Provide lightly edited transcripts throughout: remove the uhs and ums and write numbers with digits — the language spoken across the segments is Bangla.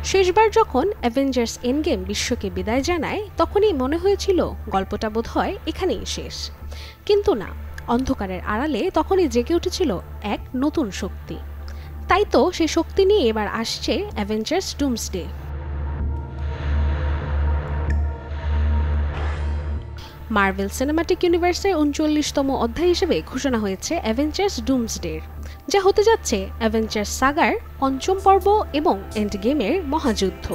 শেষবার যখন অ্যাভেঞ্জার্স এন্ডগেম বিশ্বকে বিদায় জানায় তখনই মনে হয়েছিল গল্পটা বোধহয় এখানেই শেষ, কিন্তু না, অন্ধকারের আড়ালে তখনই জেগে উঠেছিল এক নতুন শক্তি। তাই তো সেই শক্তি নিয়ে এবার আসছে অ্যাভেঞ্জার্স ডুমসডে। মার্ভেল সিনেম্যাটিক ইউনিভার্সের ৩৯তম অধ্যায় হিসেবে ঘোষণা হয়েছে অ্যাভেঞ্জার্স ডুমসডে, যা হতে যাচ্ছে অ্যাভেঞ্জার্স সাগার পঞ্চম পর্ব এবং এন্ড গেমের মহাযুদ্ধ।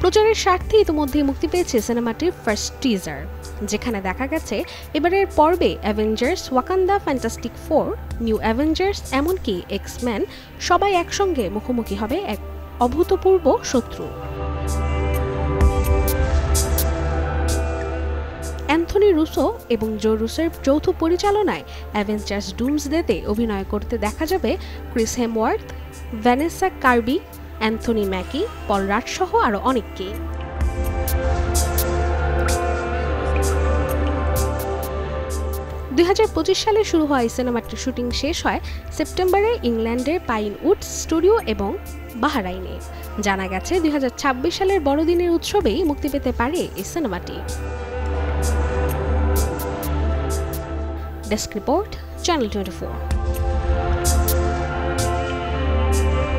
প্রচারের স্বার্থে ইতিমধ্যে মুক্তি পেয়েছে সিনেমাটির ফার্স্ট টিজার, যেখানে দেখা গেছে এবারের পর্বে Avengers Wakanda fantastic 4, new Avengers এমনকি এক্স-ম্যান সবাই একসঙ্গে মুখোমুখি হবে এক অভূতপূর্ব শত্রু। অ্যান্থনি রুসো এবং জো রুসোর যৌথ পরিচালনায় অ্যাভেঞ্জার্স ডুমসডেতে অভিনয় করতে দেখা যাবে Chris Hemsworth, Vanessa Kirby, Anthony Mackie, Paul Rudd সহ আরও অনেককেই। ২০২৫ সালে শুরু হওয়া এই সিনেমাটির শুটিং শেষ হয় সেপ্টেম্বরে ইংল্যান্ডের পাইনউড স্টুডিও এবং বাহরাইনে। জানা গেছে ২০২৬ সালের বড়দিনের উৎসবেই মুক্তি পেতে পারে এই সিনেমাটি। Desk report, channel 24।